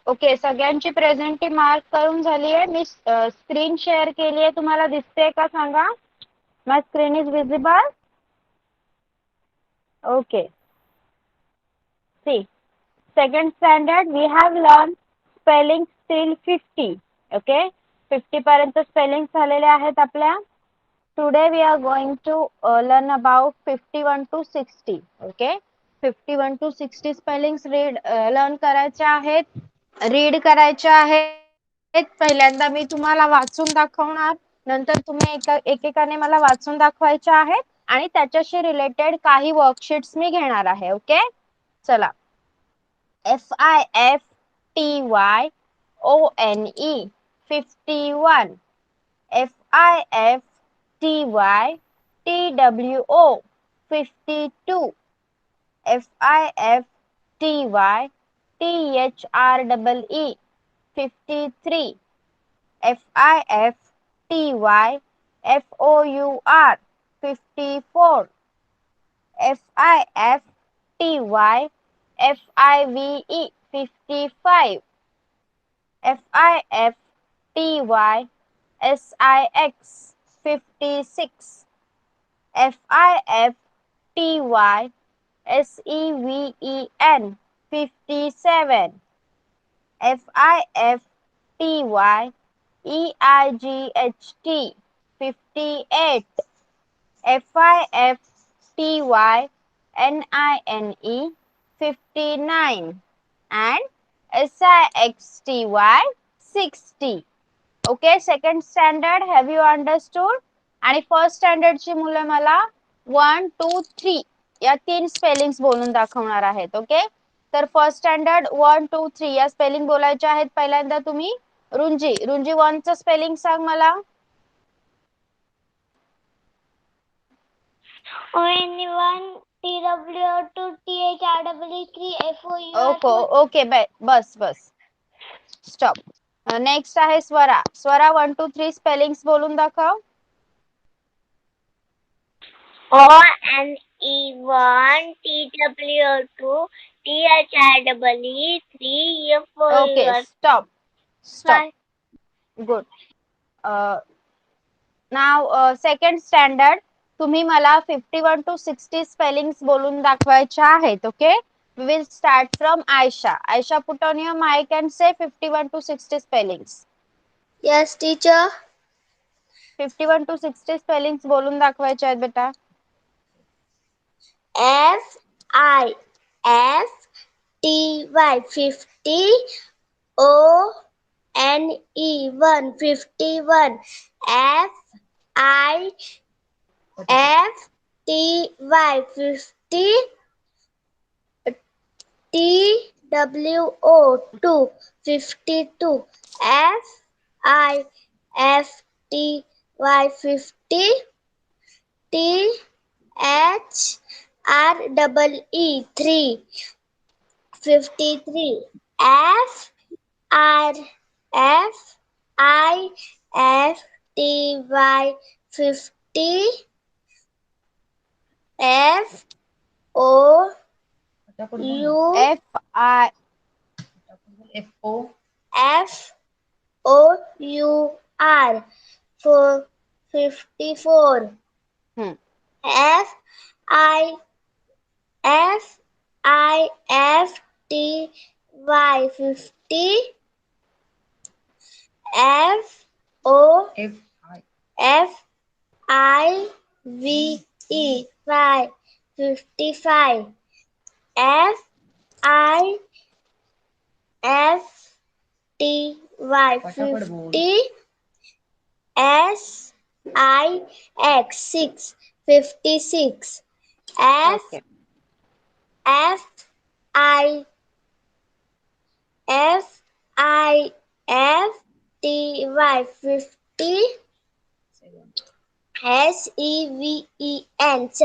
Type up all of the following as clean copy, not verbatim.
Okay, सगळ्यांची presenty mark करून झाली आहे. मी स्क्रीन शेअर केली आहे, तुम्हाला दिसते का सांगा? My screen is visible? Okay. See, second standard we have learned spelling till 50. Okay, 50 पर्यंत स्पेलिंग झालेले आहेत आपल्या. Today we are going to learn about 51 to 60. Okay, 51 to 60 spellings learn करायचे आहेत, रीड करायचे आहेत. पहिल्यांदा मी तुम्हाला वाचून दाखवणार, नंतर तुम्ही एकेकाने मला वाचून दाखवायचे आहेत आणि त्याच्याशी रिलेटेड काही वर्कशीट्स मी घेणार आहे. ओके, चला. FIFTYONE 51. FIFTYTWO 52. FIFTYTHREE 53. FIFTYFOUR 54. FIFTYFIVE 55. FIFTYSIX 56. FIFTYSEVEN 57. FIFTYEIGHT 58. FIFTYNINE 59 and SIXTY 60. Okay, second standard, have you understood? आणि फर्स्ट स्टँडर्डची मुलं मला 1, 2, 3 या 3 स्पेलिंग्स बोलून दाखवणार आहेत. ओके, तर फर्स्ट स्टँडर्ड 1, 2, 3 या स्पेलिंग बोलायच्या आहेत. पहिल्यांदा तुम्ही रुंजी 1 चं स्पेलिंग सांग मला. ONE1 TWO2 THREE 3 okay, bus stop. Next आहे स्वरा. 1, 2, 3 स्पेलिंग्स बोलून दाखव. ONE1 TWO2 THREE 3 okay, stop. Good. Now second standard, तुम्ही मला 51 to 60 स्पेलिंग्स बोलून दाखवायच्या आहेत. Okay, we will start from Aisha. Aisha, put on your mic and say 51 to 60 spellings. Yes, teacher. 51 to 60 spellings बोलून दाखवायचे आहेत बेटा. FIFTY 50. ONE1 51. FIFTY 50. TWO2 52. FIFTY 50. THREE 3 53. FIFTY 50. FOUR for 54. FIFTY 50. FIVE 55. FIFTY 50. SIX 56. Okay. FIFTY 50.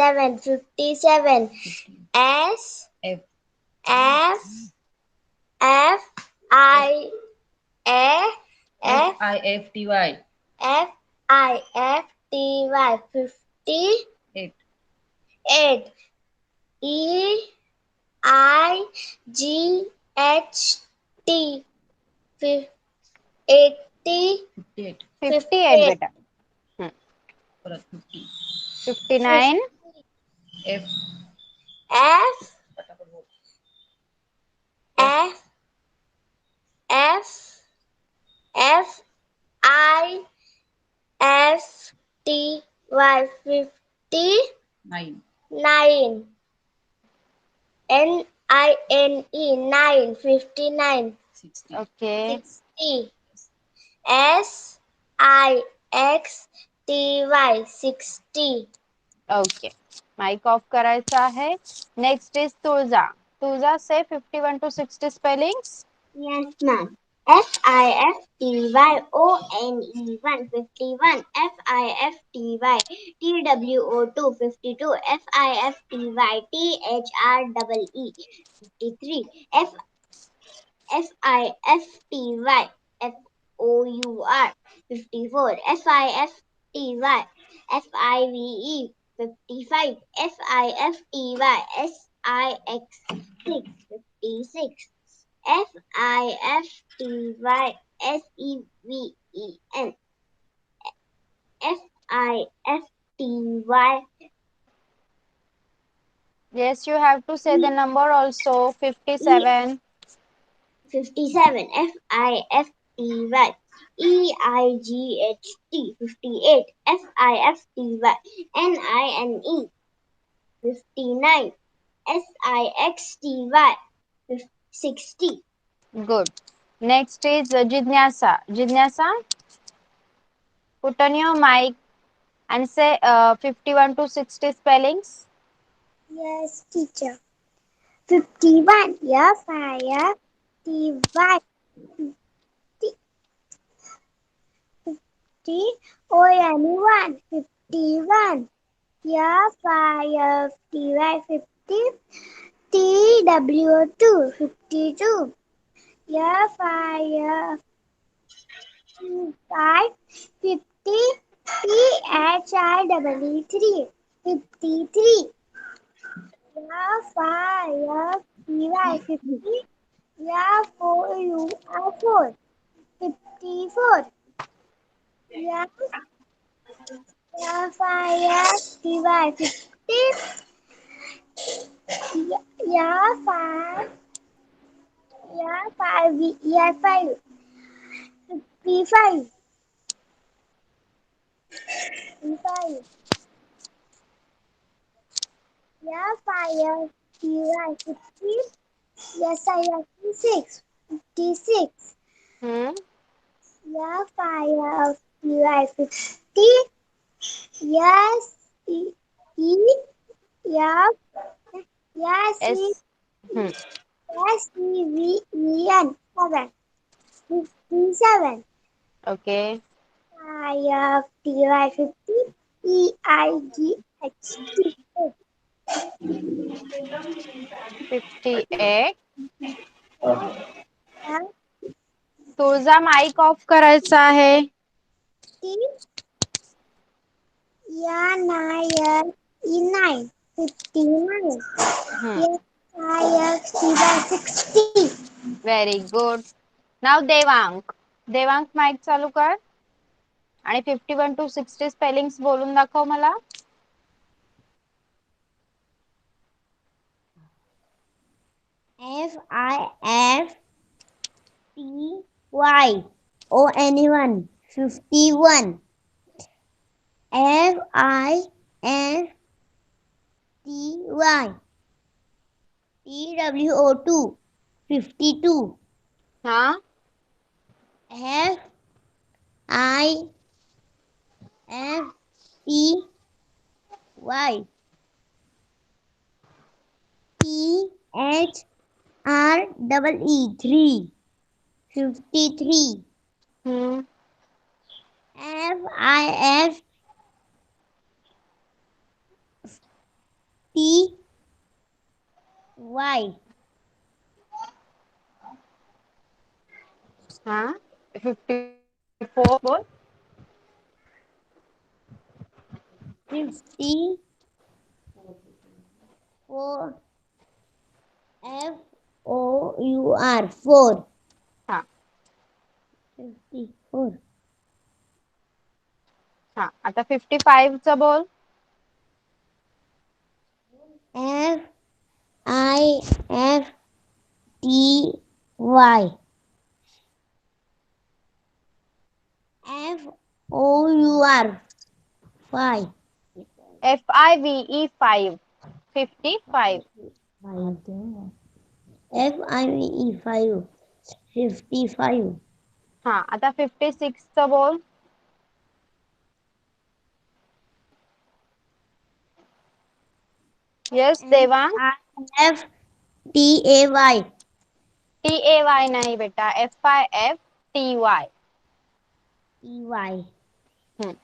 SEVEN 57. FIFTY 58. EIGHT 80 58 58 बेटा. 50 59 F F F F F I F T Y 9 59 Nine 59 60 Okay. 60 SIXTY 60 okay. Mic off करायचा आहे. Next is Tulja. Tulja say 51 to 60 spellings. Yes, ma'am. FIFTY 151 FIFTY TWO 52 FIFTY THREE 53 FIFTY FOUR 55 55 56 FIFTYSEVEN FIFTY Yes, you have to say the number also. 57. 57 FIFTY EIGHT 58 FIFTY NINE 59 SIXTY 60 Good. Next is Jignasa. Jignasa, put on your mic and say 51 to 60 spellings. Yes, teacher. 51 FIFTY 50 ON1 51 FIFTY 50 TW2 52 FIFTY 50 THIEE 53 FIFTY 50 FOUR 54 FIFTY 50 five 55 55 50 SIFTY 56 Hmm. FIFTY 50 Yes, F, yes, S. Hmm. SEVEN 57 Okay. IFTY 50 EIGHT 58. Tulja mike off करायचा आहे. nine 59 Hmm. IFTY 60 very good. Now Devank. Devank mic चालू कर आणि 51 to 60 spellings बोलून दाखव मला. FIFTYON 51 FIFTY TWO 52 हा. FIFTY THREE 53 Hmm. FIFTY हा. 54 बोल. 54 FOUR 4 हा. 54. हा आता 55 चं बोल. F I F T Y. F O U R. 5. FIVE 5. 55. FIVE 5. 55. हा आता 56 चं बोल. Yes Devang. F T A Y. TAY नाही बेटा, FIFTY. T Y. हम्म.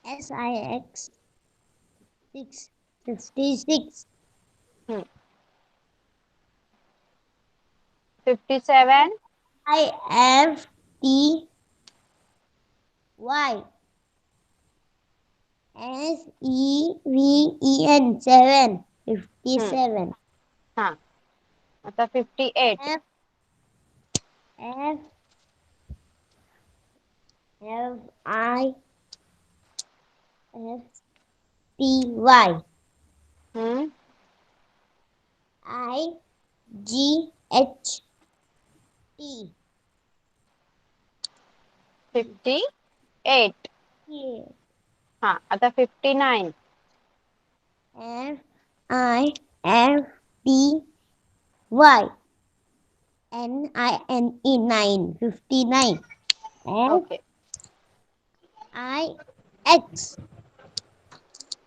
SIX 6. 56. 57. IFTY. SEVEN 7. 57. हा आता 58. F F F I F T Y. IGHT. 58. हा आता 59. FIFTY. NINE 9. 59. Okay.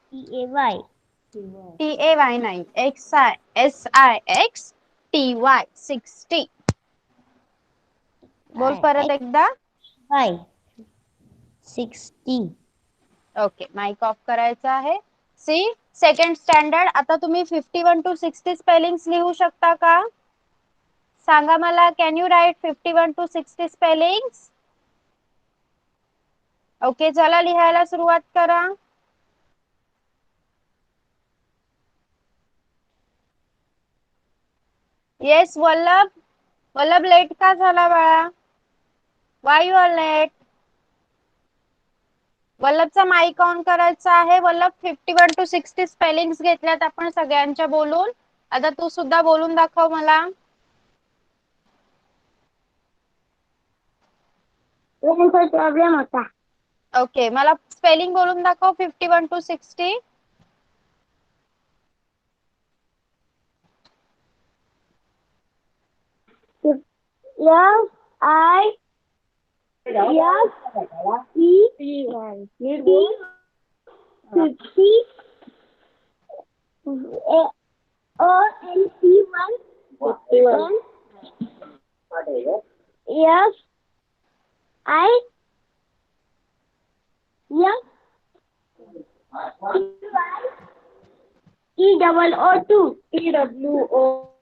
FIXTAY. TAY नाही, SIXTY 60. बोल परत एकदा. 60. ओके, माइक ऑफ करायचा आहे. C second standard. आता तुम्ही 51 to 60 स्पेलिंग्स लिहू शकता का? सांगा मला, can you write 51 to 60 spellings? Okay, चला लिहायला सुरुवात करा. येस वल्लभ. वल्लभ लेट का झाला बाळा? Why you are late? वल्लभचा माइक ऑन करायचा आहे. वल्लभ 51 to 60 स्पेलिंग्स घेतल्यात आपण सगळ्यांच्या बोलून. आता तू सुद्धा बोलून दाखव मला. प्रॉब्लेम होता. ओके, मला स्पेलिंग बोलून दाखव 51 to 60.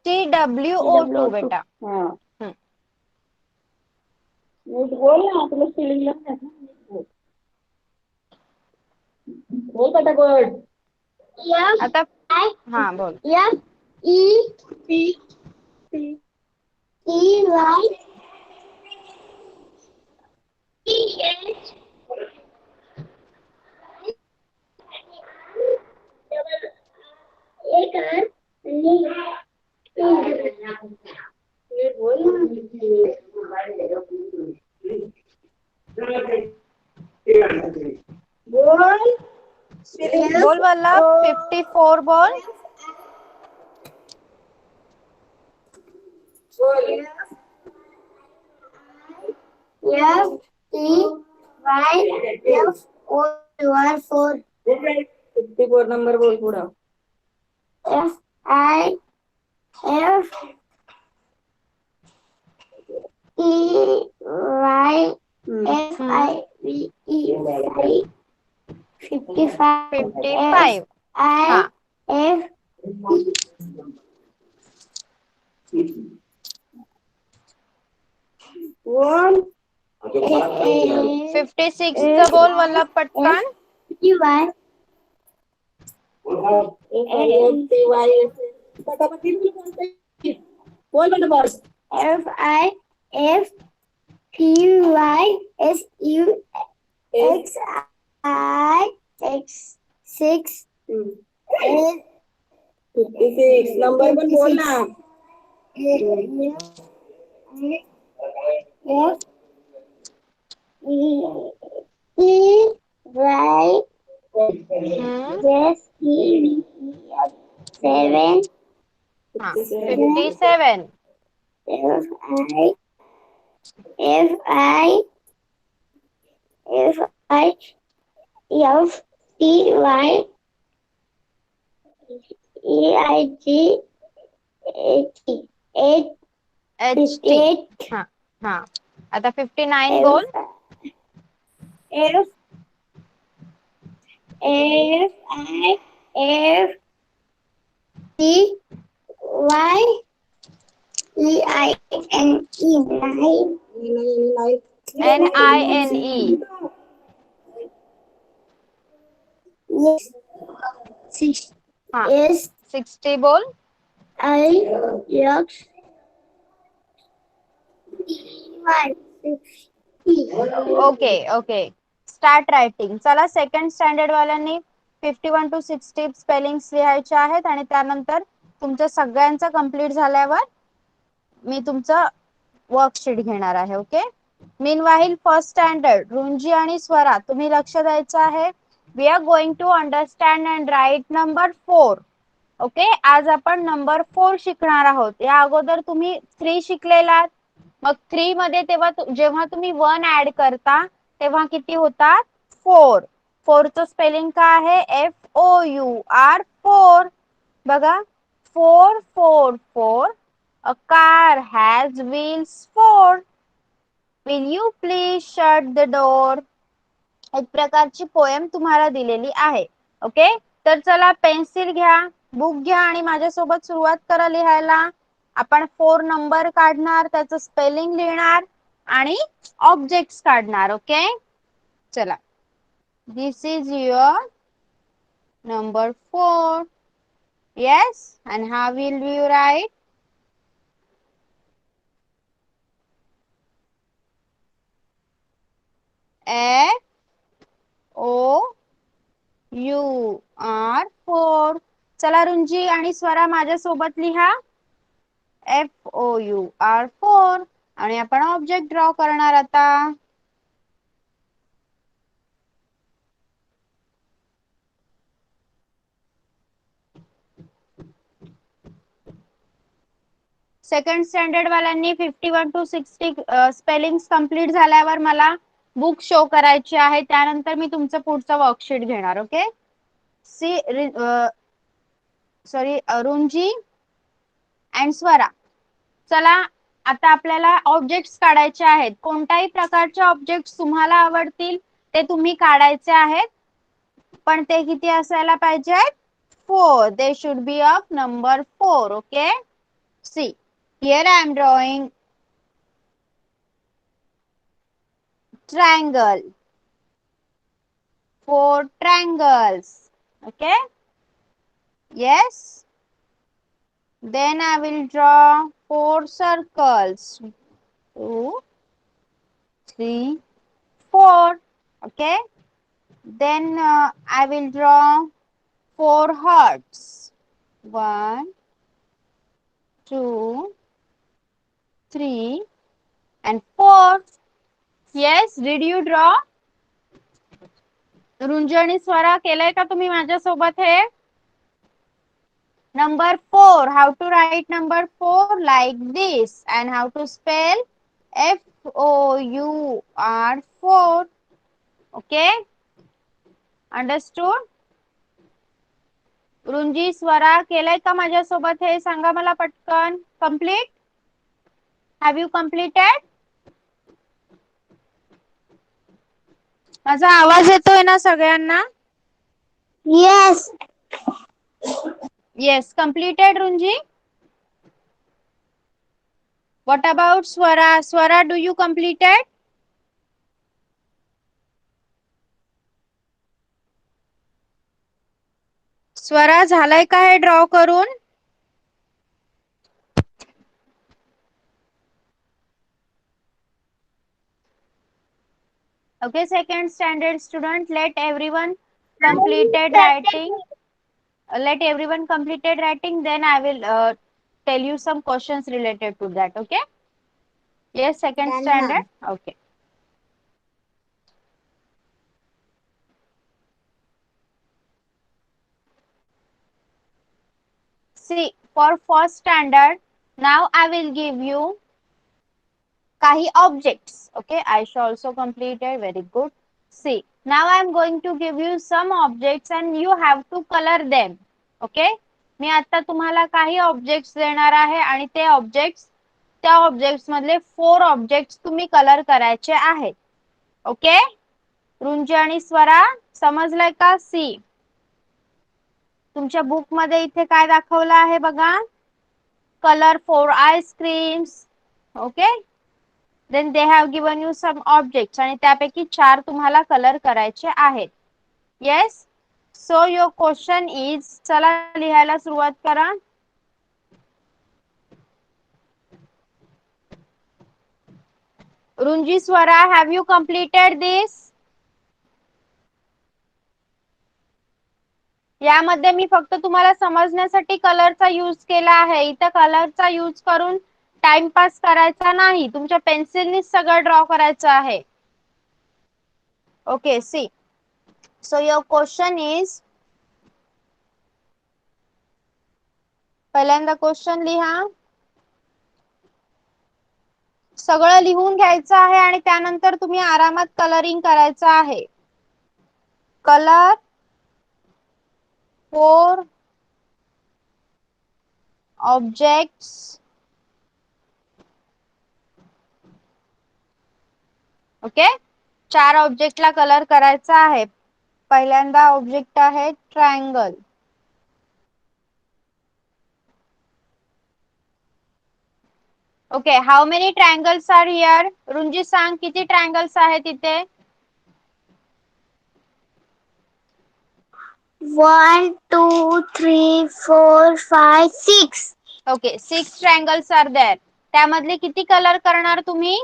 TWO2 बेटा. बोल ना, तुला स्पेलिंग लागतात ना. बोल पटापट. आता हा बोल. बोल वल्लभ 54 बोल. FTYFOR. 54 नंबर बोल पुढं. FIFTY 55. 55. हा बोल. 56 चं बोल वल्लभ पटकन. पटापट बोल पटापट. F P Y S U X I X 6 F 56 number पण बोल ना. F E Y S E 7 हा 57. F I F T Y E I G H 8 HT. हा हा आता 59 बोल. F F I F T Y E I N E 9 NINE. Six हा S 60 बोल. I X Y 60 okay okay start writing. चला second standard वाल्यांनी 51 to 60 spellings लिहायचे आहेत आणि त्यानंतर तुमच्या सगळ्यांचं कंप्लीट झाल्यावर मी तुमचं वर्कशीट घेणार आहे. Okay. Meanwhile first standard Runji आणि स्वरा तुम्ही लक्ष द्यायचं आहे. We are going to understand and write number 4. Okay. आज आपण नंबर 4 शिकणार आहोत. या अगोदर तुम्ही 3 शिकलेलात. मग 3 मध्ये जेव्हा तुम्ही 1 ऍड करता तेव्हा किती होतात 4. 4 चं स्पेलिंग काय आहे FOUR 4. बघा 4 4 4. A car has wheels 4. Will you please shut the door? एक प्रकारची पोएम तुम्हाला दिलेली आहे. ओके. तर चला पेन्सिल घ्या, बुक घ्या आणि माझ्यासोबत सुरुवात करा लिहायला. आपण 4 नंबर काढणार, त्याचं स्पेलिंग लिहिणार आणि ऑब्जेक्ट्स काढणार. ओके. चला. This is your number 4. Yes. And how will you write? FOUR 4. चला रुंजी आणि स्वरा माझ्यासोबत लिहा. FOUR 4 आणि आपण ऑब्जेक्ट ड्रॉ करणार आता. सेकंड स्टँडर्ड वाल्यांनी 51 to 60 स्पेलिंग्स कंप्लीट झाल्यावर मला बुक शो करायची आहे. त्यानंतर मी तुमचं पुढचं वर्कशीट घेणार. Okay. Sorry Runji and Swara. चला आता आपल्याला ऑब्जेक्ट्स काढायचे आहेत. कोणत्याही प्रकारचे ऑब्जेक्ट्स तुम्हाला आवडतील ते तुम्ही काढायचे आहेत. पण ते किती असायला पाहिजेत 4. They should be of number 4. Okay. See here I am drawing triangle. 4 triangles. Okay. Yes. Then I will draw 4 circles. 2, 3, 4. Okay. Then I will draw 4 hearts. 1, 2, 3 and 4. Yes. Did you draw? रुंजी आणि स्वरा केलंय का तुम्ही माझ्यासोबत हे? Number 4. How to write number 4? Like this. And how to spell? FOUR 4. Okay. Understood? रुंजी Swara केलंय का माझ्यासोबत हे सांगा मला पटकन. Complete? Have you completed? माझा आवाज येतोय ना सगळ्यांना? Yes. Yes. Completed रुंजी? What about Swara? Swara, do you completed? Swara झालाय का हे ड्रॉ करून? Okay, second standard student, let everyone completed writing. Let everyone completed writing. Then I will tell you some questions related to that. Okay. Yes, second Done, standard. ma'am. Okay. See, for first standard, now I will give you kahi objects. Okay, I shall also complete it. Very good. See, now I am going to give you some objects and you have to color them. Okay. मी आता तुम्हाला काही objects देणार आहे आणि ते objects त्या objects मधले 4 objects तुम्ही कलर करायचे आहेत. ओके. रुंजी आणि स्वरा समजलंय का? सी, तुमच्या बुक मध्ये इथे काय दाखवलं आहे बघा. Colour 4 ice creams. Okay. Then they have given you some objects आणि त्यापैकी 4 तुम्हाला कलर करायचे आहेत. Yes. So your question is, चला लिहायला सुरुवात करा. Runji Swara, have you completed this? यामध्ये मी फक्त तुम्हाला समजण्यासाठी कलरचा यूज केला आहे. इथं कलरचा यूज करून टाइमपास करायचा नाही. तुमच्या पेन्सिलनी सगळं ड्रॉ करायचं आहे. Okay. See, so your question is, पहिल्यांदा क्वेश्चन लिहा. सगळं लिहून घ्यायचं आहे आणि त्यानंतर तुम्ही आरामात कलरिंग करायचं आहे. Colour 4 objects okay. 4 ऑब्जेक्टला कलर करायचा आहे. पहिल्यांदा ऑब्जेक्ट आहे triangle. Okay. How many triangles are here? Runji सांग, किती ट्रायंगल्स आहेत इथे? 1, 2, 3, 4, 5, 6. ओके. 6 triangles are there. त्यामधले किती कलर करणार तुम्ही?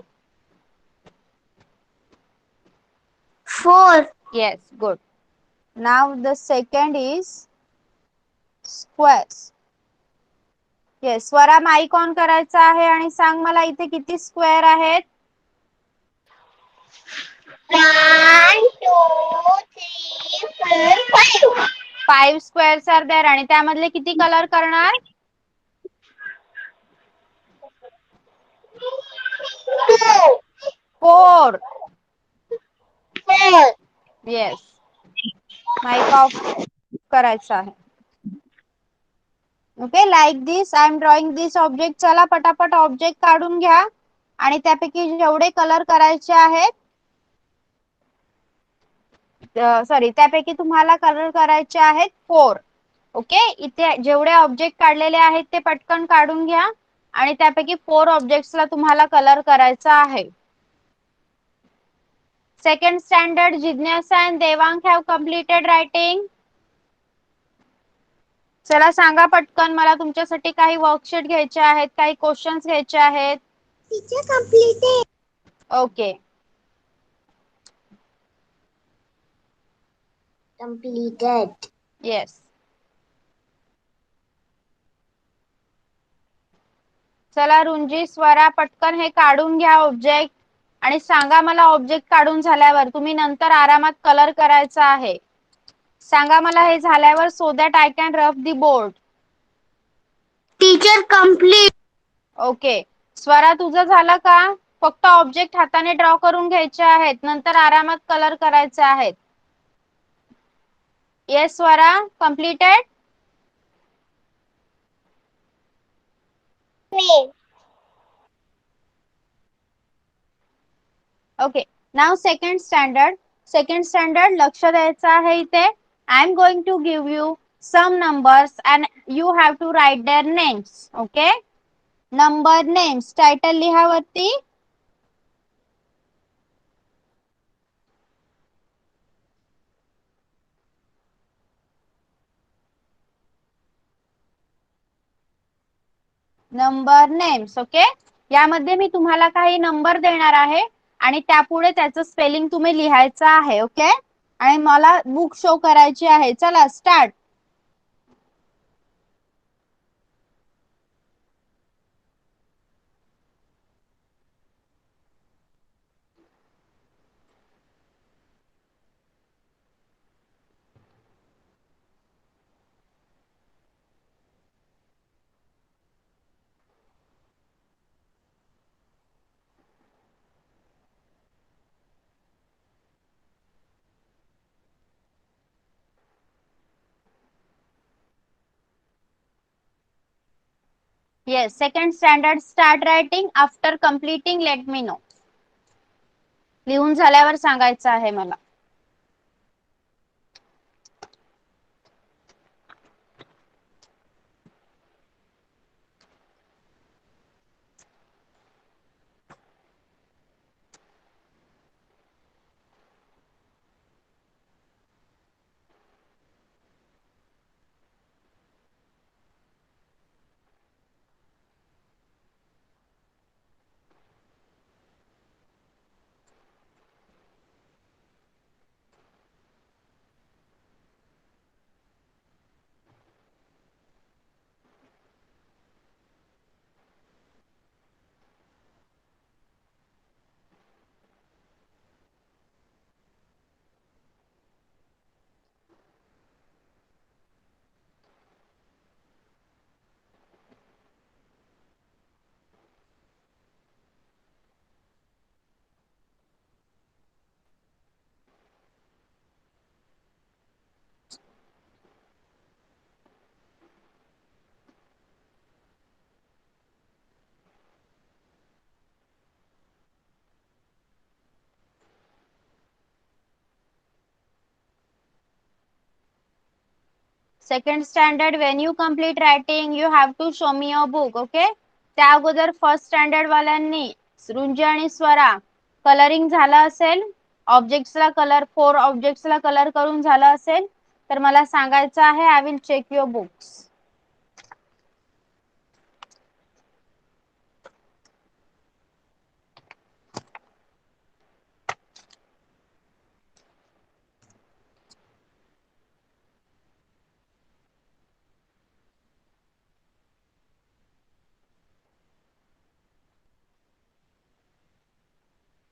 4. Yes, good. नाव the second is squares. Yes, Swara mic on करायचा आहे आणि सांग मला इथे किती स्क्वेअर आहेत? 1, 2, 3, 4, 5. 5 स्क्वेअर्स आर देअर आणि त्यामधले किती कलर करणार? 2. 4. 4. येस, माईक ऑफ करायचा आहे. Okay. Like this I am drawing this object. चला पटापट ऑब्जेक्ट काढून घ्या आणि त्यापैकी जेवढे कलर करायचे आहेत, सॉरी, त्यापैकी तुम्हाला कलर करायचे आहेत 4. ओके. इथे जेवढे ऑब्जेक्ट काढलेले आहेत ते पटकन काढून घ्या आणि त्यापैकी 4 ऑब्जेक्ट्सला तुम्हाला कलर करायचा आहे. सेकंड स्टँडर्ड जिज्ञासा and Devang have completed writing. चला सांगा पटकन. मला तुमच्यासाठी काही वर्कशीट घ्यायचे आहेत, काही क्वेश्चन्स घ्यायचे आहेत. Teacher completed. Okay. Completed. Yes. चला रुंजी स्वरा पटकन हे काढून घ्या ऑब्जेक्ट आणि सांगा मला ऑब्जेक्ट काढून झाल्यावर तुम्ही नंतर आरामात कलर करायचा आहे. सांगा मला हे झाल्यावर, so that I can rough the board. Teacher complete. Okay. Swara तुझं झालं का? फक्त ऑब्जेक्ट हाताने ड्रॉ करून घ्यायचे आहेत, नंतर आरामात कलर करायचे आहेत. Yes Swara, completed? ओके. नाव सेकंड स्टँडर्ड. सेकंड स्टँडर्ड लक्ष द्यायचं आहे इथे. I am going to give you some numbers and you have to write their names. Okay. Number names. Title लिहा वरती. Number names. ओके. यामध्ये मी तुम्हाला काही नंबर देणार आहे आणि त्यापुढे त्याचं स्पेलिंग तुम्ही लिहायचं आहे. ओके, आणि मला बुक शो करायची आहे. चला start. Yes, second standard, start writing. After completing, let me know. लिहून झाल्यावर सांगायचं आहे मला. Second standard, when you complete writing you have to show me your book. Okay, त्या अगोदर फर्स्ट स्टँडर्ड वाल्यांनी रुंजी आणि स्वरा कलरिंग झालं असेल, ऑब्जेक्ट्सला कलर, 4 ऑब्जेक्ट्सला कलर करून झालं असेल तर मला सांगायचं आहे. I will check your books.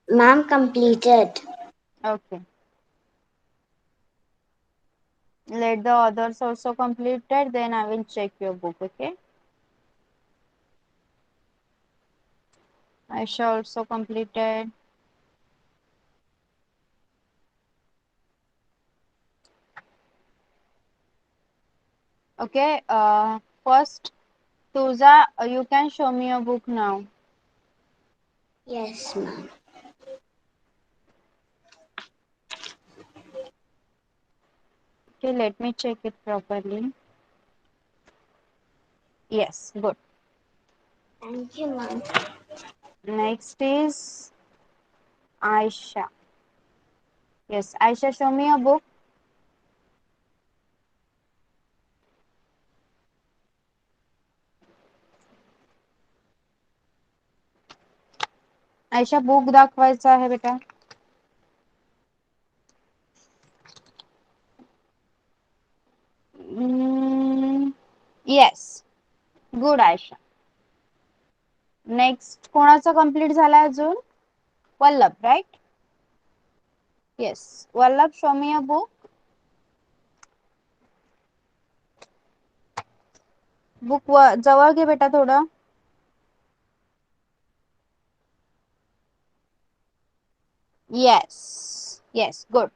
Ma'am, completed. Okay. Let the others also completed, then I will check your book. Okay. Aisha also completed. Okay. First, Tuza, you can show me your book now. Yes, ma'am. Okay, let me check it properly. Yes, good. Thank you, ma'am. Next is Aisha. Yes, Aisha, show me your book. Ayesha, book दाखवायचा आहे बेटा. Yes, good Ayesha. Next कोणाचा complete झाला अजून? Vallabh, right? Yes, Vallabh, show me a book. Book जवळ घे बेटा थोडं. Yes, yes, good.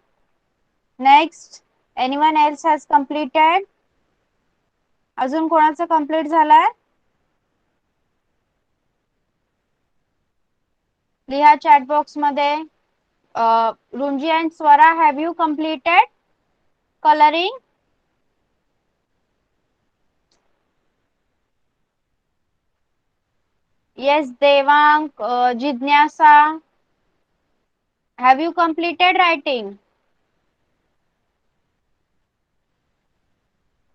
Next, anyone else has completed? अजून कोणाचा कंप्लीट झालाय? लिहा चॅट बॉक्स मध्ये. Runji and Swara, have you completed colouring? Yes, Devang, Jidnyasa, have you completed writing?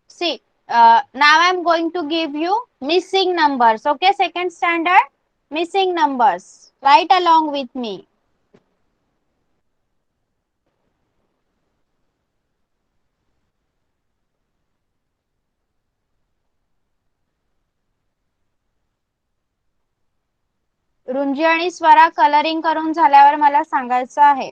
See, now I am going to give you missing numbers. Okay, second standard, missing numbers. Write along with me. रुंजी आणि Swara colouring करून झाल्यावर मला सांगायचं आहे.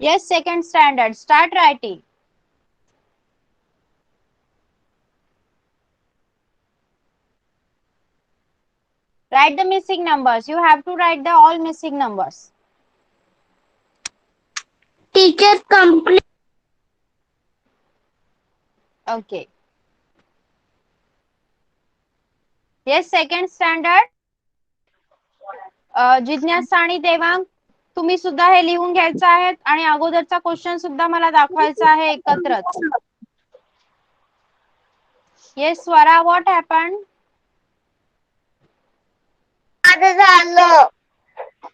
Yes, second standard. Start writing. Write the missing numbers. You have to write the all missing numbers. Teacher, complete. Okay. Yes, second standard. जिज्ञासा आणि देवांग, तुम्ही सुद्धा हे लिहून घ्यायचं आहे आणि अगोदरचा क्वेश्चन सुद्धा मला दाखवायचा आहे एकत्रच. Yes, Swara, what happened?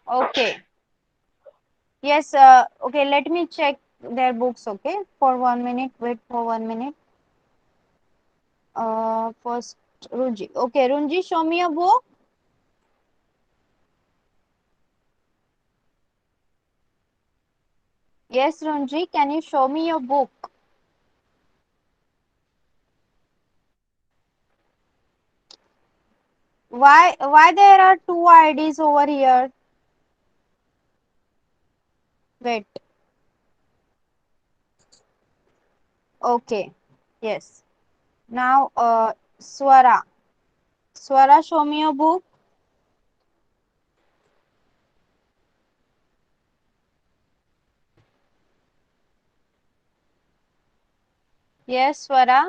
Okay. Yes, okay, let me check their books, okay? For 1 minute, wait for 1 minute. First, Runji. Okay, Runji, show me your book. Yes, Runji, can you show me your book? Why there are two IDs over here? Wait. Okay. Yes. Now, Swara. Swara, show me your book. Yes, Swara.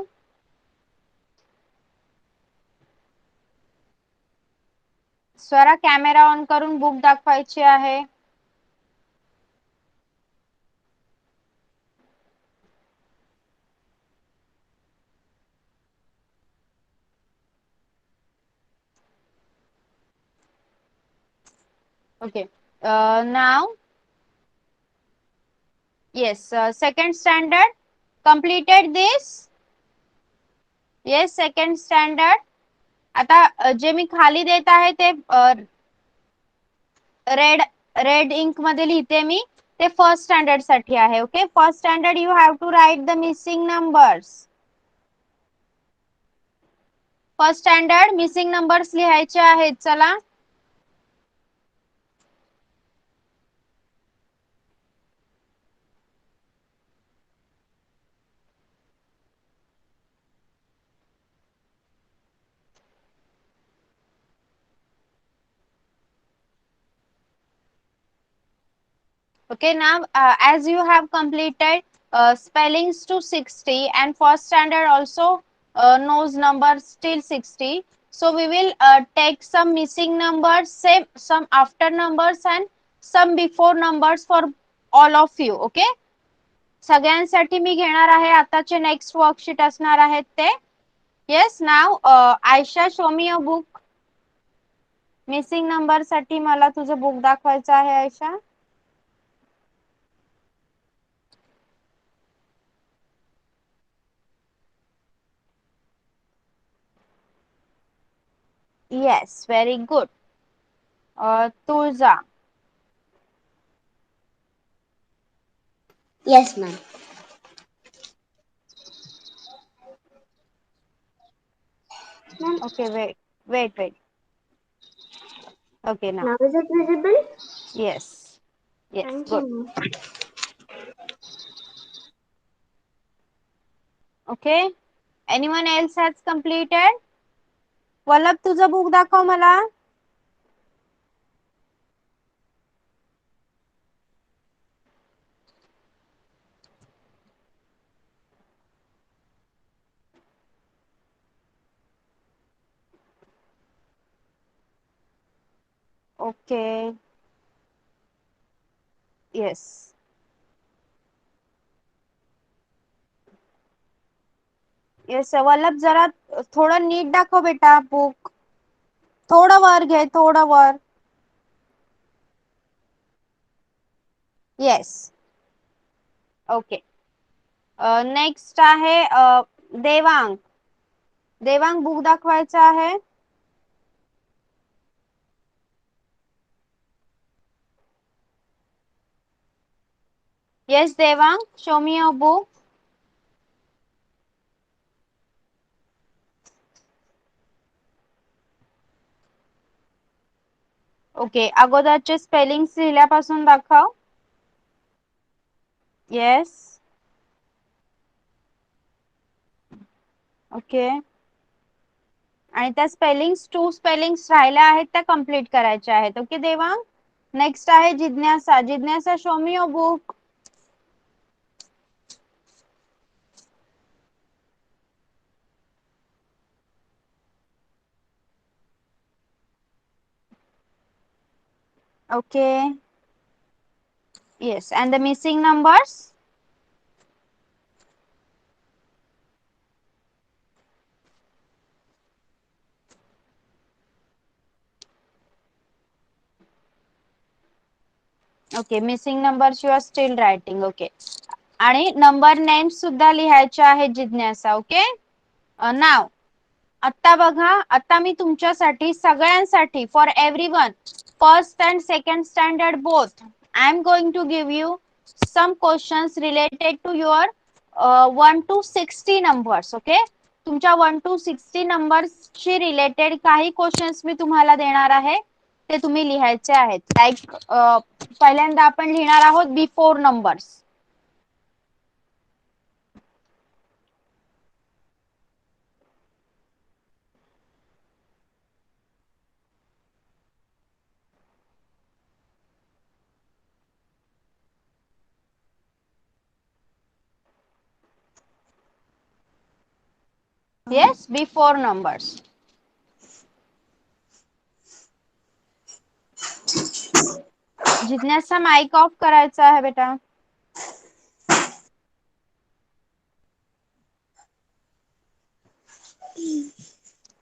Swara camera on करून book दाखवायची आहे. Okay. Now, yes, second standard completed this. Yes, second standard. आता जे मी खाली देत आहे ते red Inc मध्ये लिहिते मी, ते फर्स्ट स्टँडर्ड साठी आहे. Okay, first standard you have to write the missing numbers. First standard missing numbers लिहायचे आहेत. चला, okay, now as you have completed spellings to 60 and first standard also knows numbers till 60, so we will take some missing numbers, say some after numbers and some before numbers for all of you. Okay, सगळ्यांसाठी मी घेणार आहे. आताचे next worksheet असणार आहेत ते. Yes, now Ayesha, show me a book. Missing number साठी मला तुझं बुक दाखवायचं आहे Ayesha. Yes, very good. Tulza. Yes, ma'am. Okay, wait. Okay, now. Now is it visible? Yes, Thank good. you, ma'am. Okay, anyone else has completed? Vallabh, तुझं book दाखव मला. Okay. Yes. Yes Vallabh, जरा थोडं नीट दाखव बेटा बुक. थोडं वर घे, थोडं वर. येस. ओके. नेक्स्ट आहे देवांग. देवांग बुक दाखवायचं आहे. Yes Devang, show me your book. Okay, अगोदरचे स्पेलिंग्स लिहिल्यापासून दाखव. येस. ओके. आणि त्या स्पेलिंग्स 2 स्पेलिंग्स राहिल्या आहेत त्या कम्प्लीट करायच्या आहेत. ओके देवांग. नेक्स्ट आहे जिज्ञासा. जिज्ञासा, show me your book. Okay. Yes, and the missing numbers? Okay, missing numbers you are still writing. Okay. आणि नंबर नेम्स सुद्धा लिहायचे आहेत जिज्ञासा. ओके. नाव आता बघा, आता मी तुमच्यासाठी सगळ्यांसाठी for everyone first and second standard both I am going to give you some questions related to your 1 to 60 numbers. Okay. तुमच्या 1 to 60 नंबर्सशी रिलेटेड काही क्वेश्चन्स मी तुम्हाला देणार आहे, ते तुम्ही लिहायचे आहेत. लाईक पहिल्यांदा आपण लिहिणार आहोत before numbers. Yes, before numbers. जिज्ञासा माइक ऑफ करायचा आहे बेटा.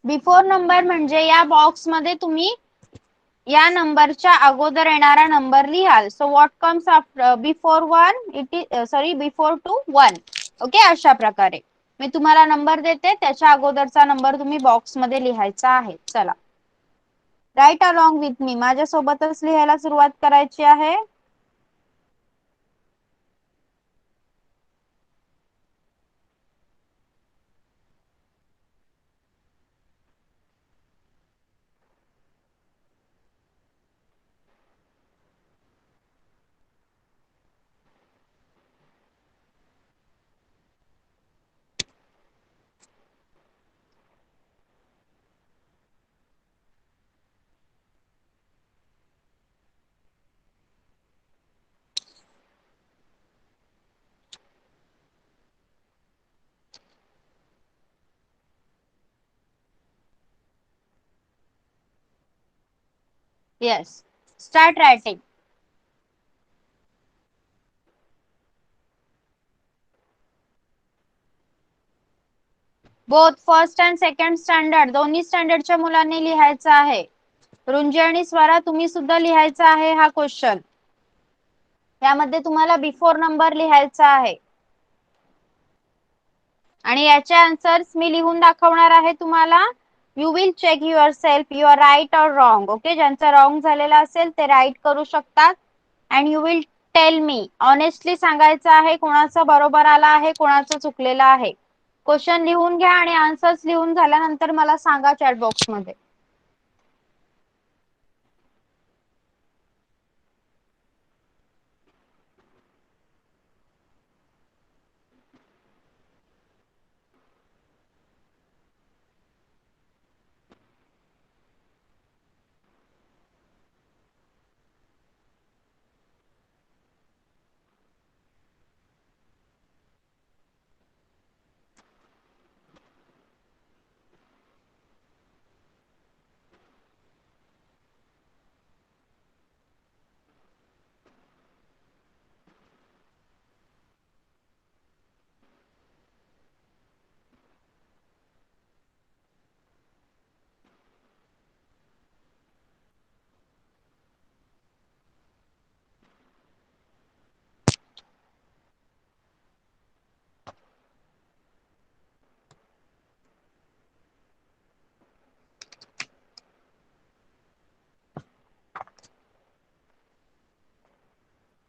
बिफोर नंबर म्हणजे या बॉक्स मध्ये तुम्ही या नंबरच्या अगोदर येणारा नंबर लिहाल. So what comes after before 1 it is before 2 1. Okay. अशा प्रकारे मी तुम्हाला नंबर देते, त्याच्या अगोदरचा नंबर तुम्ही बॉक्स मध्ये लिहायचा आहे. चला, राईट अलॉंग विथ मी. माझ्या सोबतच लिहायला सुरुवात करायची आहे. Yes, start writing. Both first and second standard दोन्ही स्टँडर्डच्या मुलांनी लिहायचं आहे. रुंजी आणि स्वरा, तुम्ही सुद्धा लिहायचा आहे हा क्वेश्चन. यामध्ये तुम्हाला बिफोर नंबर लिहायचा आहे आणि याचे आन्सर्स मी लिहून दाखवणार आहे तुम्हाला. You will check yourself you are right or wrong. Okay. ज्यांचा रॉंग झालेला असेल ते राईट करू शकतात. And you will tell me, honestly सांगायचं आहे कोणाचा बरोबर आला आहे, कोणाचं चुकलेलं आहे. क्वेश्चन लिहून घ्या आणि आन्सर्स लिहून झाल्यानंतर मला सांगा चॅट बॉक्स मध्ये.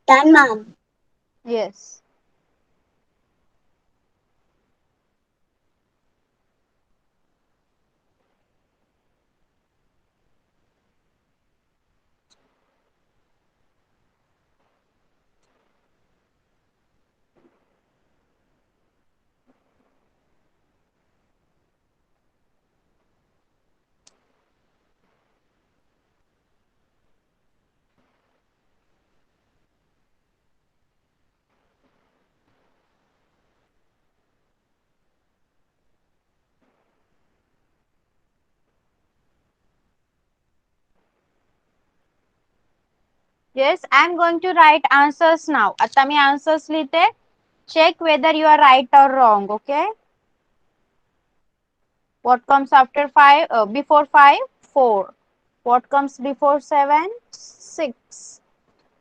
Done, ma'am. Yes. Yes, I am going to write answers now. आता मी answers लिहिते. Check whether you are right or wrong. Okay. What comes after 5? Before 5? 4. What comes before 7? 6.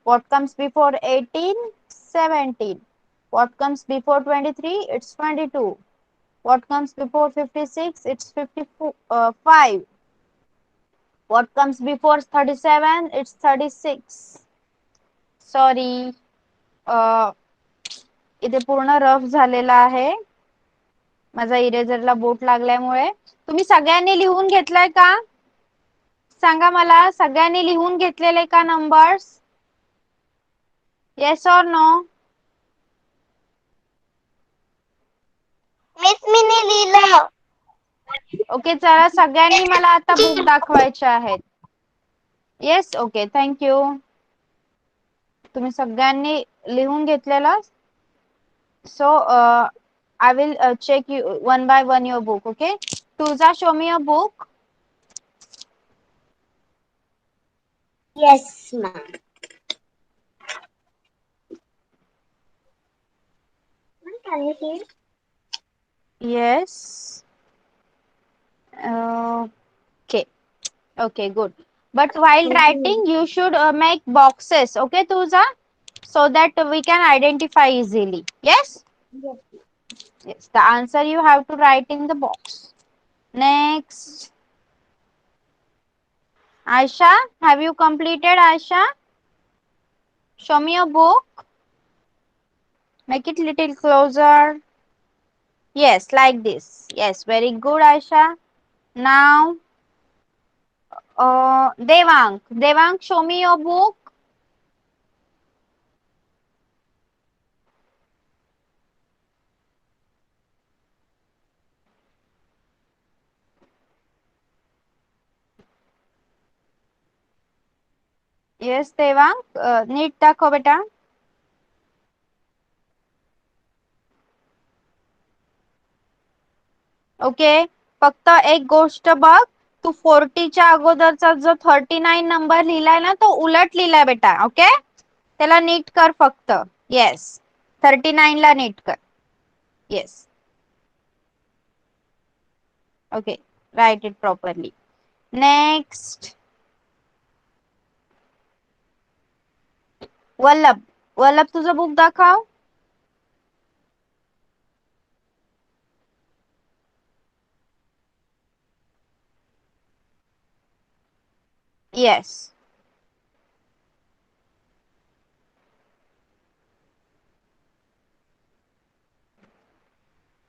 What comes before 18? 17. What comes before 23? It's 22. What comes before 56? It's 55. What comes before 37? It's 36. Sorry. इथे पूर्ण rough झालेला आहे. माझा इरेजरला बोट लागल्यामुळे. तुम्ही सगळ्यांनी लिहून घेतलाय का? सांगा मला, सगळ्यांनी लिहून घेतलेले का नंबर्स? येस और नो? मिस मी नाही लिहिलं. ओके, चला सगळ्यांनी मला आता बुक दाखवायचे आहेत. Yes, okay, thank you. तुम्ही सगळ्यांनी लिहून घेतलेलं. So I will check you one by one your book. Okay, Tuja, show me your book. Yes, ma'am. Can you see? Yes. Okay. Okay, good. But while writing, you should make boxes. Okay, Tuja, so that we can identify easily. Yes. Yes. Yes. The answer you have to write in the box. Next. Aisha, have you completed, Aisha? Show me your book. Make it little closer. Yes, like this. Yes, very good, Aisha. Now, Devang. Devang, show me your book. Yes, Devang. नीट दाखव बेटा. Okay, फक्त एक गोष्ट बघ, तू 40च्या अगोदरचा जो 39 number लिहिलाय ना, तो उलट लिहिलाय बेटा. ओके, त्याला नीट कर फक्त. येस, 39 ला नीट कर. Yes. Okay, write it properly. Next. Vallabh. Vallabh, तुझं बुक दाखव. येस.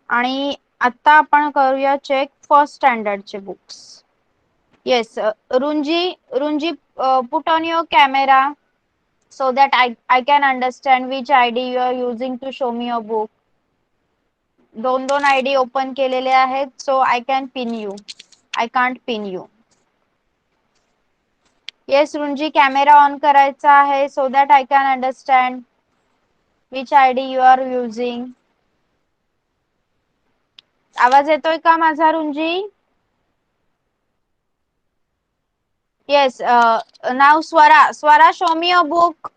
आणि आता आपण करूया चेक फर्स्ट स्टँडर्डचे books. Yes, Runji, put on your camera so that I can understand which ID you are using to show me your book. दोन दोन ID ओपन केलेले आहेत, so I can pin you. I can't pin you. Yes, Runji, camera on करायचा आहे so that I can understand which ID you are using. आवाज येतोय का माझा, रुंजी? Yes. Now Swara, show me your book.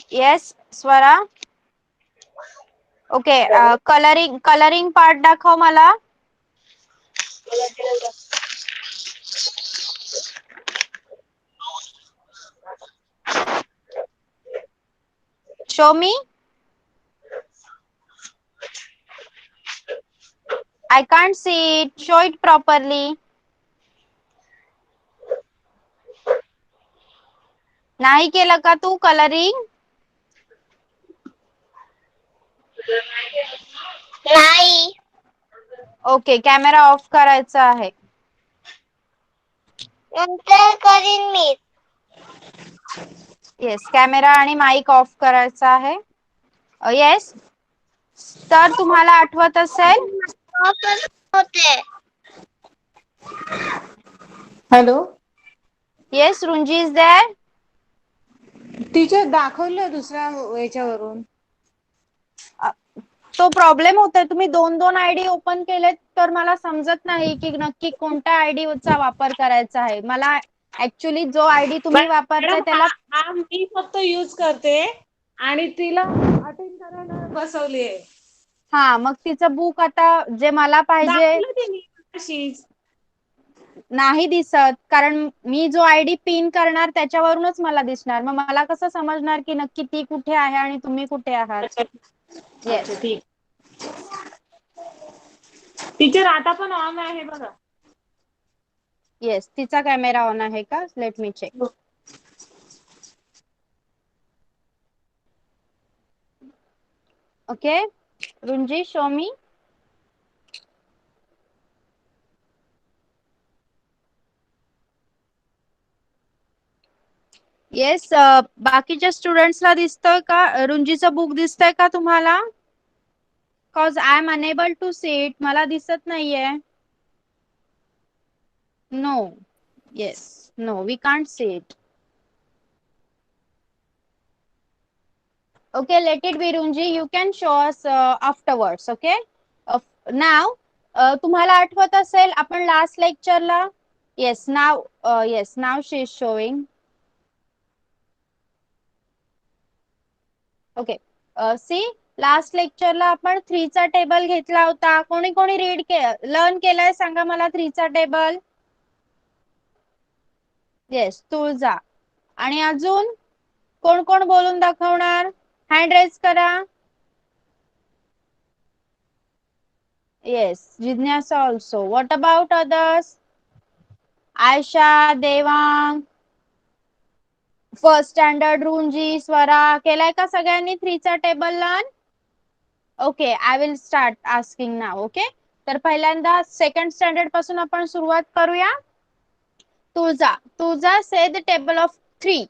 Yes, Swara. Okay. Coloring part दाखव मला. Show me. I can't see it. Show it properly. नाही केलं का तू कलरिंग? नाही. ओके, कॅमेरा ऑफ करायचा आहे. नंतर करीन मी. येस, कॅमेरा आणि माईक ऑफ करायचा आहे. येस, तर तुम्हाला आठवत असेल. होते. Hello yes, Runji is there. Teacher दाखवलं दुसऱ्या याच्यावरून. तो प्रॉब्लेम होतोय. तुम्ही दोन दोन आयडी ओपन केलेत तर मला समजत नाही की नक्की कोणत्या आयडी चा वापर करायचा आहे. मला ऍक्च्युली जो आयडी तुम्ही वापरताय त्याला हा मी फक्त यूज करते आणि तिला अटेंड करायला बसवलीये. हा, मग तिचं बुक आता जे मला पाहिजे दाखवलं तिने अशीच. नाही दिसत, कारण मी जो आयडी पिन करणार त्याच्यावरूनच मला दिसणार. मग मला कसं समजणार की नक्की ती कुठे आहे आणि तुम्ही कुठे आहात? अच्छा ठीक. टीचर आता पण ऑन आहे बघा. येस, तिचा कॅमेरा ऑन आहे का? Let me check. Okay, Runji show me. Yes, बाकीच्या स्टुडंट्सला दिसतंय का? रुंजीचं बुक दिसतंय का तुम्हाला? Cause I am unable to see it. मला दिसत नाहीये. No, yes, no, we can't see it. Okay, let it be, Runji. You can show us afterwards. Okay. Now, तुम्हाला आठवत असेल आपण लास्ट लेक्चरला. Yes, now she is showing. Okay. See, last लेक्चरला आपण 3 चा टेबल घेतला होता. कोणी कोणी लर्न केलाय सांगा मला 3 चा टेबल. येस, तुळजा. आणि अजून कोण कोण बोलून दाखवणार? हँड रेज करा. Yes, Jignasa also. What about others? Aisha, Devang, first standard Runji, Swara. केलाय का सगळ्यांनी 3 चा table learn? Okay, I will start asking now. Okay, तर पहिल्यांदा सेकंड स्टँडर्ड पासून आपण सुरुवात करूया. Tulja say the table of 3.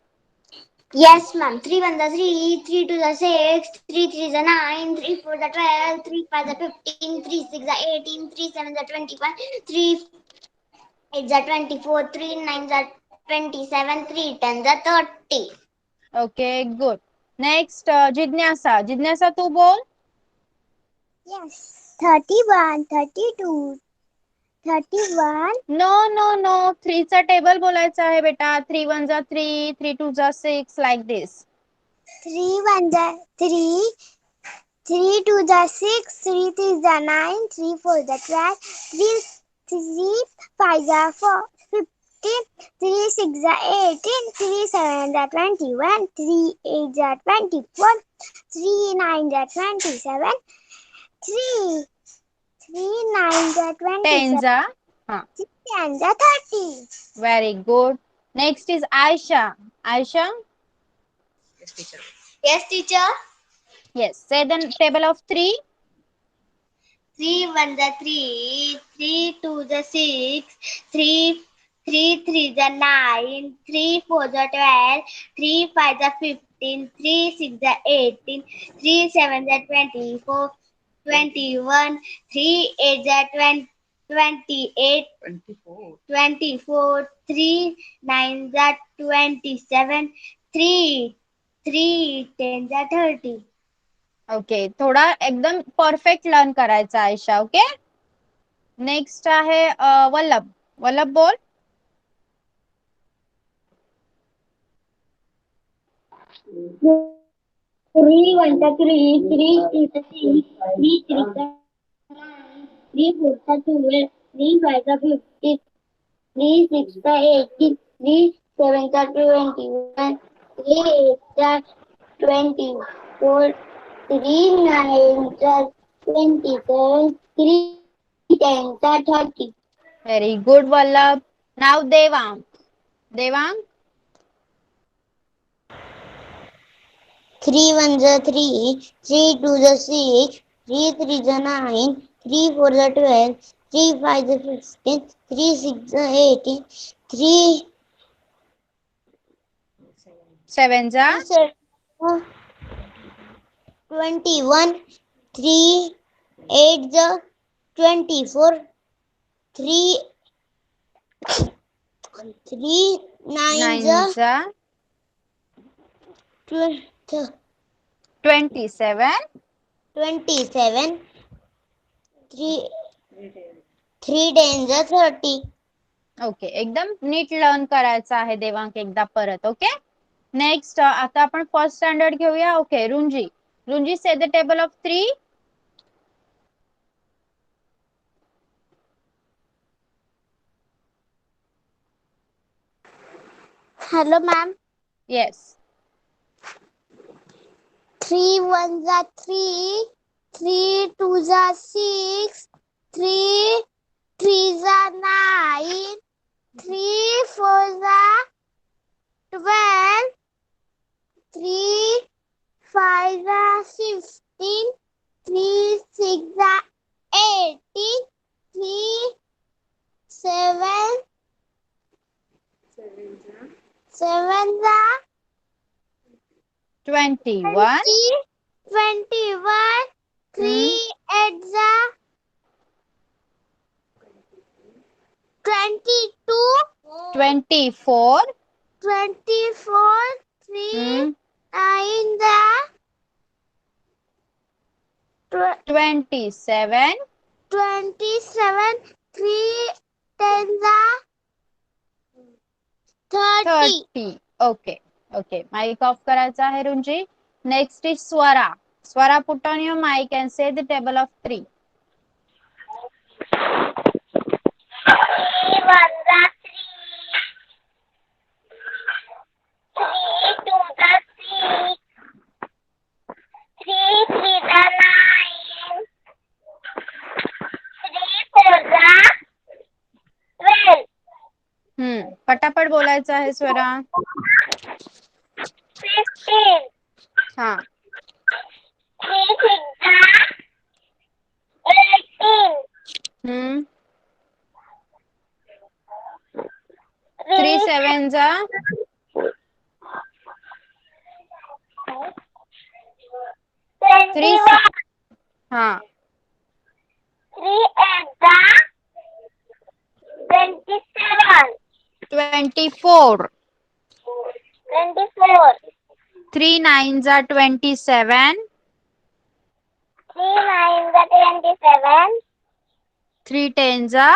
Yes, ma'am. 3 1 the 3, 3 2 the 6, 3 3 the 9, 3 4 the 12, 3 5 the 15, 3 6 the 18, 3 7 the 21, 3 8 the 24, 3 9 the 27, 3 10 the 30. Okay, good. Next जिज्ञासा तू बोल. Yes. 31, 32, 31. नो, 3 चा table बोलायचा आहे बेटा. 3 1 जा 3, 3 2 जा 6, like this. 3 1 the 3, 3 2 the 6, 3 3 the 9, 3 4 the 12, 3 5 the 15, 3 6 the 18, 3 7 the 21, 3 8 the 24, 3 9 the 27, 3 9 the 10 27, जा. हा, 3 10 the 30. Very good. Next is Ayesha. Yes, teacher. Yes, teacher. Yes, say the table of 3. 3 1 the 3, 3 2 the 6, 3 3 the 9, 3 4 the 12, 3 5 the 15, 3 6 the 18, 3 7 the 24, 21, 3 8 the 20, 28, 24. 24, 3 9 the 27, 3 10 the 30. Okay, थोडा एकदम perfect learn करायचा Ayesha. Okay, next आहे वल्लभ बोल. 3 1 the 3, 3 2 the 6, 3 3 the 9, 3 4 the 12, 3 5 the 15, 3 6 the 18, 3 7 the 21, 3 8 the 24, 3 9 the 27, 3 10 the 30. Very good, Vallabh. Now Devang. 3 1 is 3, 3 2 is 6, 3 3 is 9, 3 4 is 12, 3 5 is 15, 3 6 is 18, 3 7 जा 7 21, 3 8 is 24, 3 3 9 9 is जा 27, 27 3 10 is 30. Okay एकदम नीट learn करायचं आहे देवांक एकदा परत ओके नेक्स्ट आता आपण फर्स्ट स्टँडर्ड घेऊया okay Runji say the table of 3 Hello, ma'am. Yes 3 1 is 3, 3 2 is 6, 3 3 is 9, 3 4 is 12, 3 5 is 15, 3 6 is 18, 3 7 7 is 21 21, 3 8 is 22, 24 24, 3 9 is 27 27, 3 10 is 30. 30 okay okay mic off करायचा आहे Runji next is Swara put on your mic and say the table of 3 पटापट बोलायचं आहे स्वरा हा 3 7 जा 3 हा 24 3 9 जा 27 3 10 जा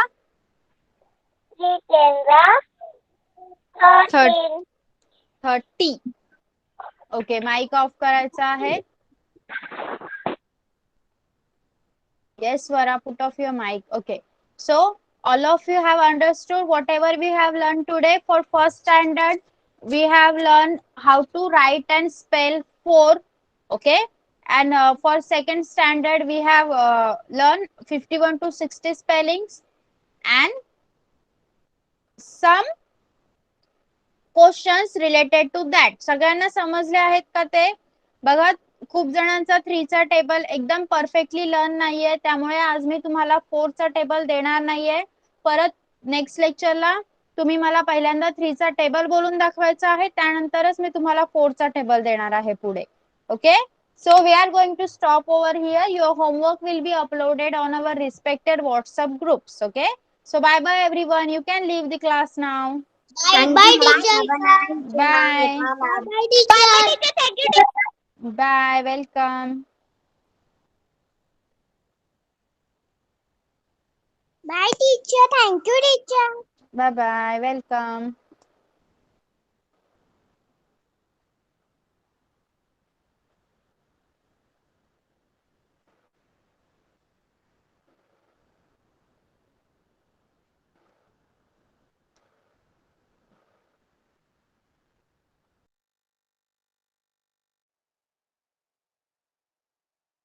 30 ओके माइक ऑफ करायचा आहे yes Swara put off your mic okay so all of you have understood whatever we have learned today for first standard we have learned how to write and spell 4 okay and for second standard we have learned 51 to 60 spellings and some questions related to that सगळ्यांना समजले आहेत का ते बघा खूप जणांचा 3 चा table एकदम परफेक्टली लर्न नाहीये त्यामुळे आज मी तुम्हाला 4 चा टेबल देणार नाहीये परत नेक्स्ट लेक्चरला तुम्ही मला पहिल्यांदा 3 चा टेबल बोलून दाखवायचा आहे त्यानंतरच मी तुम्हाला 4 चा टेबल देणार आहे पुढे okay so we are going to stop over here your homework will be uploaded on our respected WhatsApp groups okay so bye bye everyone you can leave the class now Bye, teacher. Bye. Bye, teacher. Thank you, teacher. Bye. Welcome. Bye, teacher. Thank you, teacher. Bye bye. Welcome.